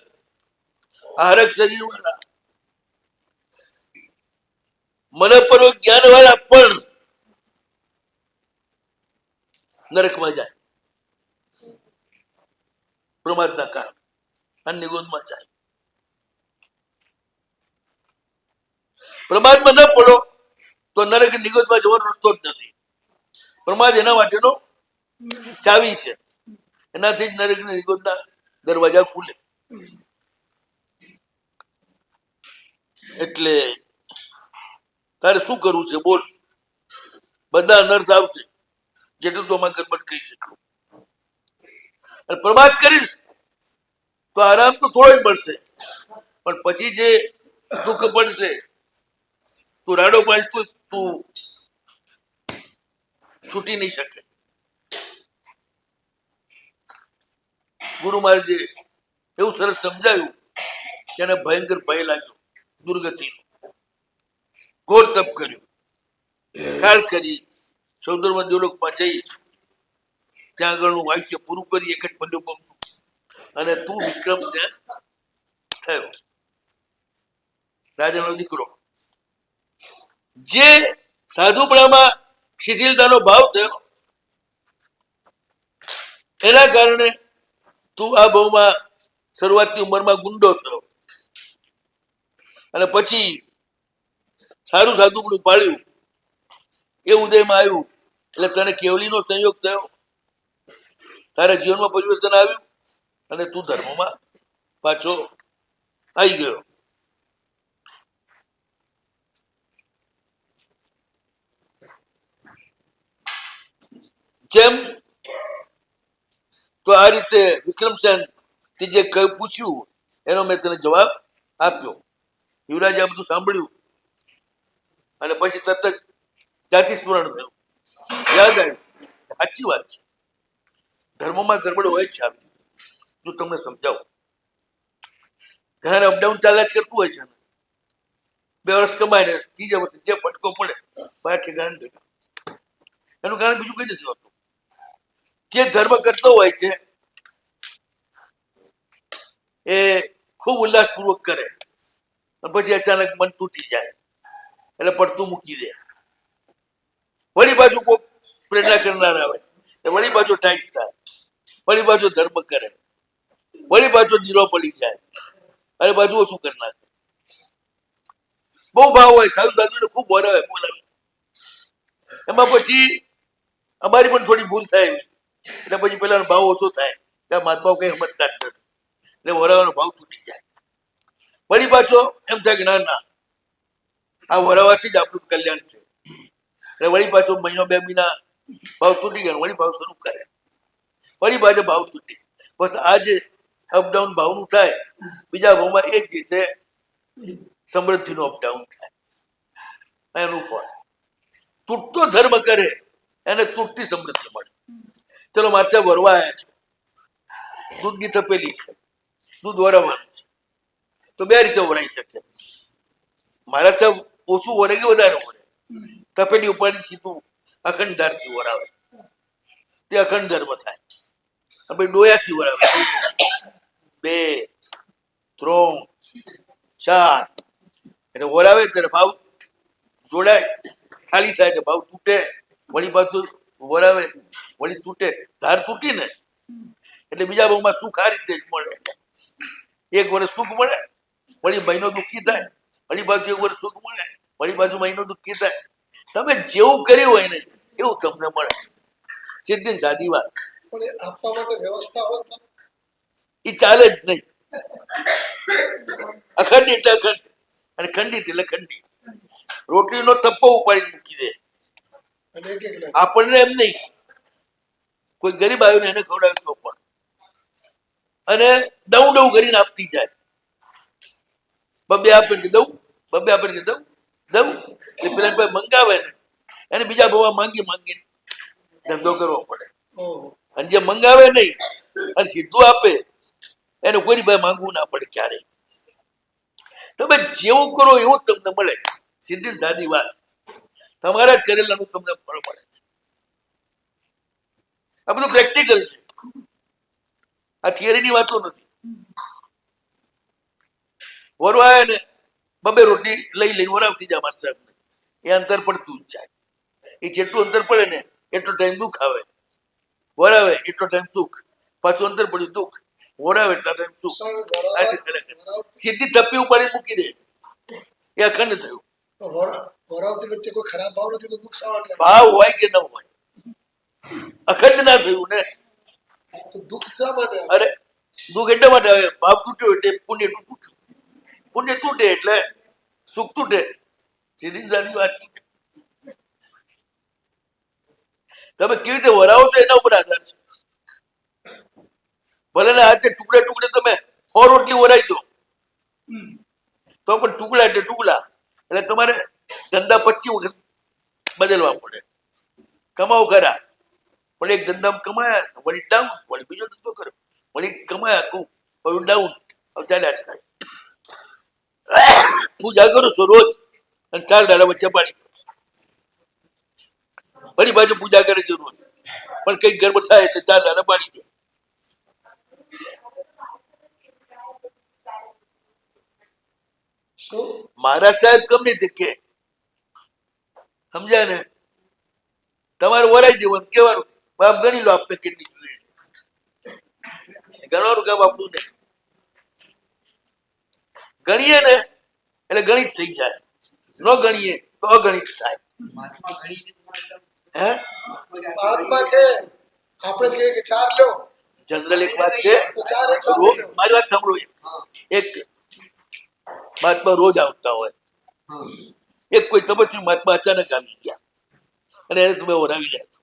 આરક શરીર વાળા, મનપૂર્વક જ્ઞાન વાળા પણ નરકમાં જાય પ્રમાદના કારણે, અન્ય ગોદમાં જાય. પ્રમાદમાં ન પડો તો નરક નિગોદમાં જવાનો રસ્તો જ નથી. પ્રમાદ એના માટેનો ચાવી છે, એનાથી જ નરક નિગોદના દરવાજા ખુલે. એટલે તારે શું કરવું છે બોલ? બધા અનર્થ આવશે જેટલું તો આમાં ગરબડ કહી શકું. અને પ્રમાદ કરીશ તો આરામ તો થોડો જ મળશે, પણ પછી જે દુઃખ પડશે, તું રાડો પાડીશ તો તું છૂટી નહીં શકે. ગુરુ મહારાજે એવું સરસ સમજાયું કે એને ભયંકર ભય લાગ્યો દુર્ગતિ, ઘોર તપ કર્યું, કાળ કરી, સૌદરમાં દેવલોકમાં જઈ ત્યાં આગળનું આયુષ્ય પૂરું કરી એક જ પદોપમનું, અને તું વિક્રમસેન થયો, રાજાનો દીકરો. જે સાધુપણામાં શિથિલતાનો ભાવ થયો એના કારણે તું આ ભાવમાં શરૂઆતની ઉંમરમાં ગુંડો થયો, અને પછી સારું સાધુપણું પાડ્યું, એ ઉદયમાં આવ્યું એટલે તને કેવલીનો સંયોગ થયો, તારા જીવનમાં પરિવર્તન આવ્યું અને તું ધર્મમાં પાછો આવી ગયો. જેમ તો આ રીતે વિક્રમસેન તે જે પૂછ્યું એનો મેં તને જવાબ આપ્યો. યુવરાજે આ બધું સાંભળ્યું અને પછી તરત જ જાતિ સ્મરણ થયું, યાદ આવ્યું, સાચી વાત છે, ધર્મમાં ગડબડ હોય છે. આવી જો તમને સમજાવું, ઘણા અપડાઉન ચાલ્યા જ કરતું હોય છે ને, 2 વર્ષ કમાય ને ત્રીજા વર્ષે જે ફટકો પડે બહાર ઠેકાણે ભેગા. એનું કારણ બીજું કઈ નથી હોતું. જે ધર્મ કરતો હોય છે એ ખૂબ ઉલ્લાસપૂર્વક કરે, પછી અચાનક મન તૂટી જાય એટલે પડતું મૂકી દે, વળી બાજુ કોઈ પ્રેરણા કરનાર આવે, વળી બાજુ ટાઈટ થાય, વળી બાજુ ધર્મ કરે, વળી બાજુ જીરો પડી જાય અને બાજુ ઓછું કરી નાખે. બહુ ભાવ હોય, સાધુ સાધુને ખૂબ બોલાવે, એમાં પછી અમારી પણ થોડી ભૂલ થાય એટલે પછી પેલા ભાવ ઓછો થાય કે મહાત્માઓ કઈ સમજતા જ નથી, એટલે વરાવાનો ભાવ તૂટી જાય. વળી પાછો એમ થાય કે ના ના આ વરાવાથી જ આપણું કલ્યાણ છે, એટલે વળી પાછો મહિનો 2 મહિના ભાવ તૂટી ગયા, વળી ભાવ શરૂ કરે, વળી પાછો ભાવ તૂટી. બસ આ જે અપડાઉન ભાવનું થાય, બીજા ભાવમાં એ જ રીતે સમૃદ્ધિનું અપડાઉન થાય. એનું ફળ તૂટતો ધર્મ કરે એને તૂટતી સમૃદ્ધિ મળે. ચલો મારે ત્યાં વરવા આવ્યા છે, દૂધની તપેલી છે, દૂધ વરાવવાનું છે, તો 2 રીતે વરાઈ શકે. મારા ત્યાં ઓછું વરે કે વધારે વરે, તપેલી ઉપાડી સીધું અખંડ ધારથી વરાવે, તે અખંડ ધર્મ થાય. ભાઈ ડોયાથી વરાવે, 2, 3, 4 એટલે વરાવે ત્યારે ભાવ જોડાય, ખાલી થાય એટલે ભાવ તૂટે, વળી પાછું વરાવે, વળી તૂટે, ધાર તૂટી ને એટલે બીજા ભાવમાં સુખ આ રીતે જ મળે. 1 વર્ષ સુખ મળે, વળી મહિનો દુઃખી થાય, વળી બાજુ 1 વર્ષ સુખ મળે, વળી બાજુ મહિનો દુઃખી થાય. તમે જેવું કર્યું હોય ને એવું તમને મળે. સીધી સાદી વાત. પણ આપવા માટે વ્યવસ્થા હોય તો એ ચાલે જ નહીં. અખંડ એટલે અખંડ અને ખંડિત એટલે ખંડિત. રોટલીનો તપ્પો ઉપાડી મૂકી દે. અને એક એક આપણને એમ નહીં, કોઈ ગરીબ આવ્યો ને એને ખવડાવે તો પણ, અને દઉં દઉં કરીને આપતી જાય. 2 આપે કે દઉં, 2 આપે કે દઉં દઉં, એ પેલા મંગાવે ને એને બીજા ભાવમાં માંગી માંગીને ધંધો કરવો પડે. અને જે મંગાવે નહીં અને સીધું આપે એને કોઈ ભાઈ માંગવું ના પડે ક્યારે. તમે જેવું કરો એવું જ તમને મળે. સીધી સાદી વાત, તમારા જ કરેલાનું તમને ફળ મળે છે. આ બધું પ્રેક્ટિકલ છે, આ થિયરીની વાતો નથી. વરવાય ને 2 રોટલી લઈ લઈને વરાવતી જાય મારા સાહેબને, એ અંતર પડતું જ જાય. એ જેટલું અંતર પડે ને એટલો ટાઈમ દુઃખ આવે, વરાવે એટલો ટાઈમ સુખ, પાછું અંતર પડ્યું દુઃખ, વરાવે એટલા ટાઈમ સુખ. સીધી ટપ્પી ઉપાડી મૂકી દે, એ અખંડ થયું. વરાવતી વચ્ચે કોઈ ખરાબ ભાવ નથી તો દુઃખ શા માટે? ભાવ હોય કે ન હોય, અખંડ ના થયું ને તો દુઃખ શા માટે? અરે દુઃખ એટલા માટે આવે, ભાવ તૂટ્યો એટલે પુણ્ય તૂટ્યું, પુણ્ય તૂટે એટલે સુખ તૂટે. સીધી સાદી વાત છે. તમે કેવી રીતે વરાવો છો એના ઉપર આધાર છે. ભલે ને આજે ટુકડે ટુકડે તમે 100 રોટલી વરાઈ દો, કમાઓ ખરા, પણ એક ધંધામાં કમાયા વળી ડાઉન, વળી બીજો ધંધો કર્યો, વળી કમાયા કું વળી ડાઉન, હવે ચાલ્યા જ કરે. પૂજા કરો છો રોજ અને 4 દાડા વચ્ચે પાડી દો, વળી બાજુ પૂજા કરે છે રોજ, પણ કઈક ગરબડ થાય એટલે 4 દાડા પાડી દે. શું મહારાજ સાહેબ ગમે તે કે સમજ્યા ને, તમારે વરાઈ દેવાનું, કેવાનું બાપ ગણી લો આપને કેટલી જોઈએ છે, ગણવાનું કામ આપણું નહીં. ગણીએ ને એટલે ગણિત થઈ જાય, ન ગણીએ તો અગણિત થાય. હે મહાત્મા કે આપણે જ કહીએ કે 4 લો જનરલ એક વાત છે, તો 4 એક સાથે લો. મારી વાત સાંભળો. એક મહાત્મા રોજ આવતા હોય, એક કોઈ તપસ્વી મહાત્મા અચાનક આવી ગયા અને એને તમે ઓરાવી રહ્યા છો.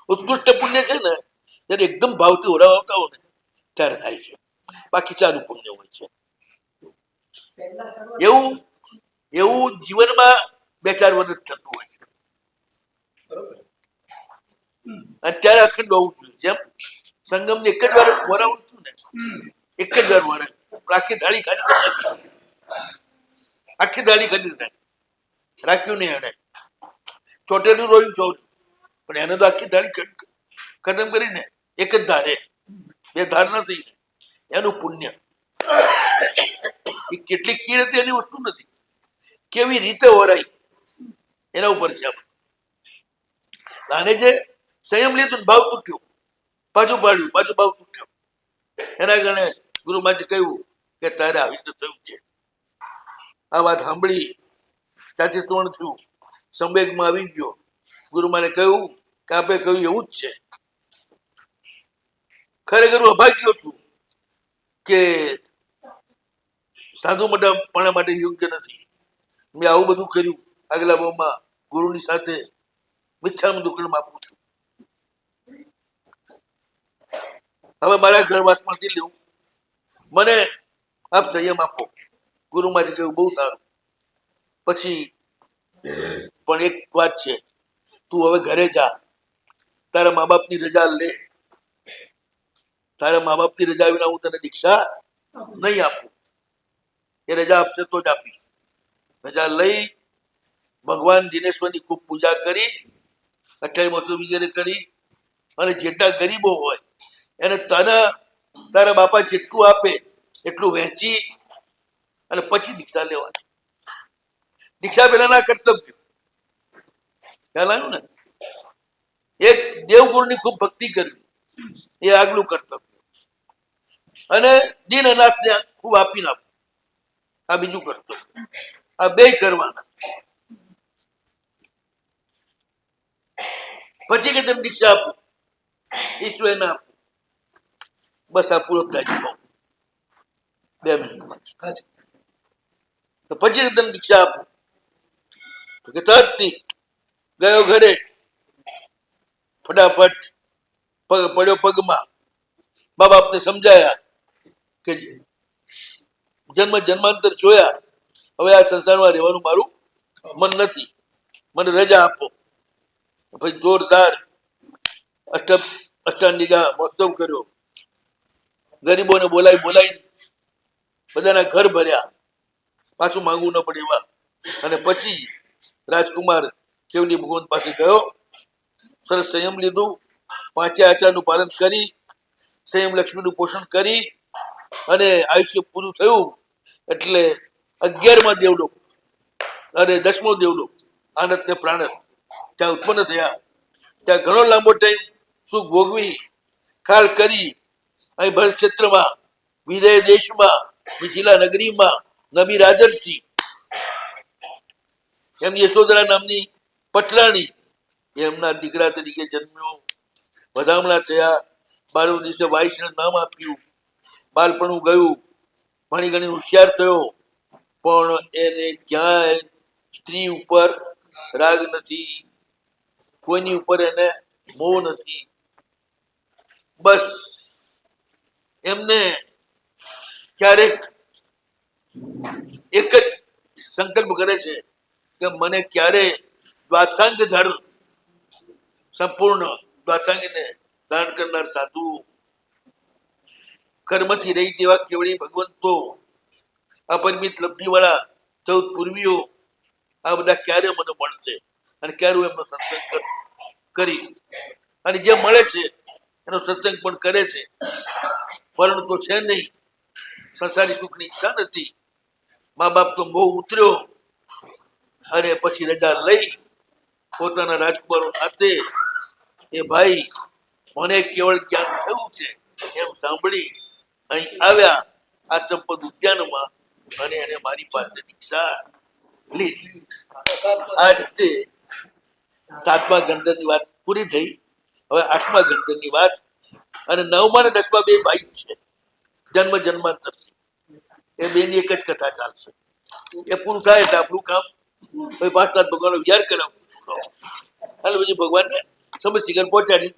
ઉત્કૃષ્ટ પુણ્ય છે ને ત્યારે એકદમ ભાવથી ઓરાવતા હો ને ત્યારે થાય છે, બાકી ચાલુ પુણ્ય હોય છે. એવું એવું જીવનમાં 2-4 વર્ષ થતું હોય છે. બરોબર. અત્યારે અખંડ હોવું જોઈએ. જેમ સંગમ ને એક જ વાર વરાવું છું ને, એક જ વાર વરે, આખી થાળી ખાલી કરી નાખી, આખી થાળી ખાલી નાખી, રાખ્યું નહીં એને, ચોટેલું રોયું ચોર્યું, પણ એને તો આખી થાળી ખતમ કરીને એક જ ધારે, 2 ધાર નથી, એનું પુણ્ય. એ કેટલી ખીર હતી એની વસ્તુ નથી, કેવી રીતે વરાઈ એના ઉપર છે. આને જે સંયમ લીધું, ભાવ તૂટ્યો, પાછું પાડ્યું, પાછું ભાવ તૂટ્યો, એના કારણે ગુરુમાજી કહ્યું કે તારે આવી રીતે થયું છે. આ વાત સાંભળી ત્યાંથી સ્મરણ થયું, સંવેગમાં આવી ગયો. ગુરુમાને કહ્યું કે આપે કહ્યું એવું જ છે. ખરેખર હું અભાગ્યો છું કે સાધુ મોટા માટે યોગ્ય નથી. મેં આવું બધું કર્યું આગલા ભાવમાં ગુરુની સાથે મિચ્છામી દુક્કડમ આપું છું. હવે મારા ઘરવાસમાંથી લેવું, મને આપ સંયમ આપો. ગુરુમાંથી કહ્યું બહુ સારું. પછી પણ એક વાત છે, તું હવે ઘરે જા, તારા મા બાપની રજા લે. તારા મા બાપની રજા વિના હું તને દીક્ષા નહીં આપું. એ રજા આપશે તો જ આપીશ. રજા લઈ ભગવાન દિનેશ્વરની ખૂબ પૂજા કરી, 28 વગેરે કરી, અને જેટલા ગરીબો હોય એને તારા બાપા જેટલું આપે એટલું વહેંચી અને પછી દીક્ષા લેવાની. દીક્ષા પહેલાના કર્તવ્ય ખ્યાલ આવ્યું ને. એક દેવગુરુની ખૂબ ભક્તિ કરવી એ આગલું કર્તવ્ય, અને દીન અનાથને ખૂબ આપીને આપવું આ બીજું કર્તવ્ય. આ 2 કરવાના. પછી કે તમે દીક્ષા આપો, ઈશ્વરને આપો. બસ આ પૂરો થાય છે 2 મિનિટમાં. હાજી. તો પછી તમે દીક્ષા આપો તો કે તરતથી ગયો ઘરે, ફટાફટ પડ્યો પગમાં. મા બાપને સમજાયા કે જન્મ જન્માંતર જોયા, હવે આ સંસારમાં રહેવાનું મારું મન નથી, મને રજા આપો. ભાઈ જોરદાર અષ્ટાંગિકા મહોત્સવ કર્યો. ગરીબોને બોલાવી બધાના ઘર ભર્યા, પાછું માંગવું ન પડે એવા. અને પછી રાજકુમાર કેવલી ભગવાન પાસે ગયો, સરસ સંયમ લીધું, 5 આચારનું પાલન કરી, સંયમ લક્ષ્મીનું પોષણ કરી, અને આયુષ્ય પૂરું થયું એટલે 11મા દેવલોક અને 10મો દેવલોક આનંદ ને પ્રાણત ત્યાં ઉત્પન્ન થયા. ત્યાં ઘણો લાંબો ટાઈમ સુખ ભોગવી, કાલ કરી, અહીં ભરત ક્ષેત્રમાં, વિદેહ દેશમાં, મિથિલા નગરીમાં નબી રાજર્ષિ એમની યશોદરા નામની પટરાણી એમના દીકરા તરીકે જન્મ્યો, વધામણા થયા. 12 દિવસે વાઈશને નામ આપ્યું. બાળપણું ગયું, ભણી ગણી હોશિયાર થયો, પણ એને ક્યાંય સ્ત્રી ઉપર રાગ નથી, કોઈની ઉપર એને મોહ નથી. બસ એમને ક્યારેક એક જ સંકલ્પ કરે છે કે મને ક્યારે દ્વાદશાંગ ધર સંપૂર્ણ દ્વાસાંગીને દાન કરનાર સાધુ, કર્મથી રહી તેવા કેવળી ભગવંતો, અપરિમિત લબ્ધિવાળા 14 પૂર્વીઓ, આ બધા ક્યારે મને મળશે અને ક્યારે હું એમનો સત્સંગ કરીશ? અને જે મળે છે એનો સત્સંગ પણ કરે છે, પરંતુ તો છે નહીં, સંસારી સુખની ઈચ્છા નથી, મા બાપ તો મોહ ઉતર્યો અને પછી રજા લઈ પોતાના રાજકુમારો સાથે એ ભાઈ મને કેવળ જ્ઞાન થયું છે એમ સાંભળી અહીં આવ્યા આ સંપદ ઉદ્યાનમાં અને એને મારી પાસે દીક્ષા લીધી. આ રીતે 7મા ગણધરની વાત પૂરી થઈ. હવે 8મા ગણધરની વાત, અને 9મા અને 10મા બે ભાઈ છે, જન્મ જન્માંતર છે. એ બેની એક જ કથા ચાલશે. એ પૂરું થાય એટલે આપણું કામ પાંચનાથ ભગવાનનો વિચાર કરાવવું અને પછી ભગવાનને સમજ શિખર પહોંચાડી